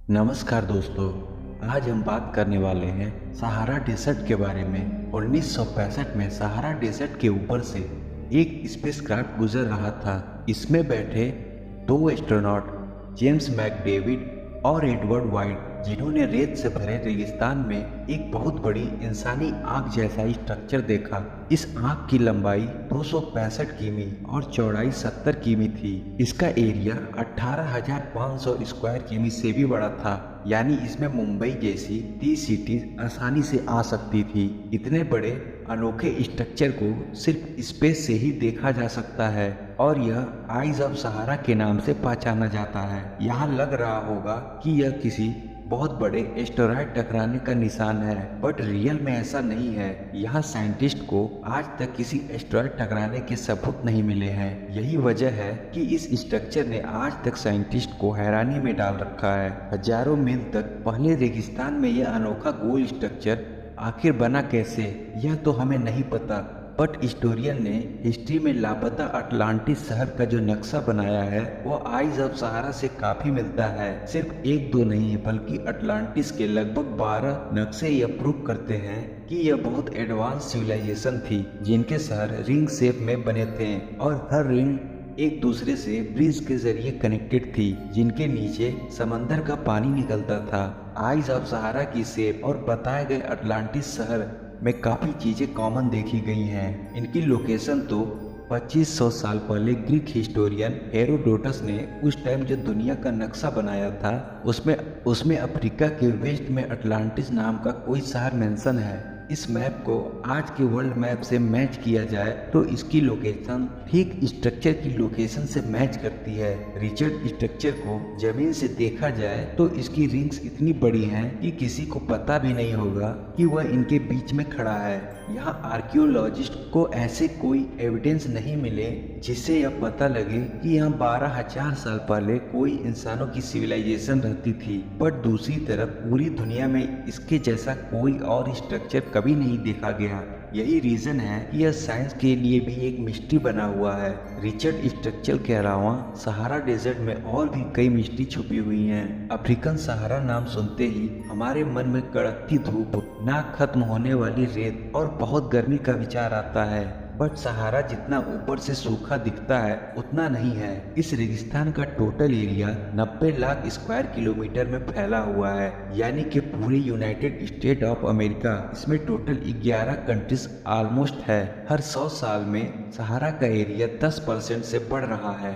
नमस्कार दोस्तों। आज हम बात करने वाले हैं सहारा डेजर्ट के बारे में। 1965 में सहारा डेजर्ट के ऊपर से एक स्पेसक्राफ्ट गुजर रहा था। इसमें बैठे दो एस्ट्रोनॉट जेम्स मैकडेविड और एडवर्ड वाइट, जिन्होंने रेत से भरे रेगिस्तान में एक बहुत बड़ी इंसानी आंख जैसा स्ट्रक्चर देखा। इस आंख की लंबाई 265 किमी और चौड़ाई 70 किमी थी। इसका एरिया 18,500 स्क्वायर किमी से भी बड़ा था, यानी इसमें मुंबई जैसी 30 सिटीज आसानी से आ सकती थी। इतने बड़े अनोखे स्ट्रक्चर को सिर्फ स्पेस से ही देखा जा सकता है और यह आइज ऑफ सहारा के नाम से पहचाना जाता है। यहाँ लग रहा होगा कि यह किसी बहुत बड़े एस्टेरॉयड टकराने का निशान है, बट रियल में ऐसा नहीं है। यहाँ साइंटिस्ट को आज तक किसी एस्टेरॉयड टकराने के सबूत नहीं मिले हैं। यही वजह है कि इस स्ट्रक्चर ने आज तक साइंटिस्ट को हैरानी में डाल रखा है। हजारों मील तक पहले रेगिस्तान में यह अनोखा गोल स्ट्रक्चर आखिर बना कैसे, यह तो हमें नहीं पता, बट हिस्टोरियन ने हिस्ट्री में लापता अटलांटिस शहर का जो नक्शा बनाया है वो आइज ऑफ सहारा से काफी मिलता है। सिर्फ एक दो नहीं बल्कि अटलांटिस के लगभग 12 नक्शे यह प्रूव करते हैं कि यह बहुत एडवांस सिविलाइजेशन थी, जिनके शहर रिंग शेप में बने थे और हर रिंग एक दूसरे से ब्रिज के जरिए कनेक्टेड थी, जिनके नीचे समंदर का पानी निकलता था। आइज ऑफ सहारा की शेप और बताए गए अटलांटिस शहर में काफ़ी चीज़ें कॉमन देखी गई हैं। इनकी लोकेशन तो 2500 साल पहले ग्रीक हिस्टोरियन हेरोडोटस ने उस टाइम जो दुनिया का नक्शा बनाया था उसमें अफ्रीका के वेस्ट में अटलांटिस नाम का कोई शहर मेंशन है। इस मैप को आज के वर्ल्ड मैप से मैच किया जाए तो इसकी लोकेशन ठीक स्ट्रक्चर की लोकेशन से मैच करती है। रिचर्ड स्ट्रक्चर को जमीन से देखा जाए तो इसकी रिंग्स इतनी बड़ी हैं कि किसी को पता भी नहीं होगा कि वह इनके बीच में खड़ा है। यहाँ आर्कियोलॉजिस्ट को ऐसे कोई एविडेंस नहीं मिले जिससे यह पता लगे कि यहाँ 12,000 साल पहले कोई इंसानों की सिविलाइजेशन रहती थी। बट दूसरी तरफ पूरी दुनिया में इसके जैसा कोई और स्ट्रक्चर कभी नहीं देखा गया। यही रीजन है कि यह साइंस के लिए भी एक मिस्ट्री बना हुआ है। रिचर्ड स्ट्रक्चर के अलावा सहारा डेजर्ट में और भी कई मिस्ट्री छुपी हुई हैं। अफ्रीकन सहारा नाम सुनते ही हमारे मन में कड़कती धूप, ना खत्म होने वाली रेत और बहुत गर्मी का विचार आता है। बट सहारा जितना ऊपर से सूखा दिखता है उतना नहीं है। इस रेगिस्तान का total area 90 lakh square kilometre में फैला हुआ है, यानी कि पूरे यूनाइटेड स्टेट ऑफ अमेरिका। इसमें टोटल 11 कंट्रीज ऑलमोस्ट है। हर 100 साल में सहारा का एरिया 10% से बढ़ रहा है।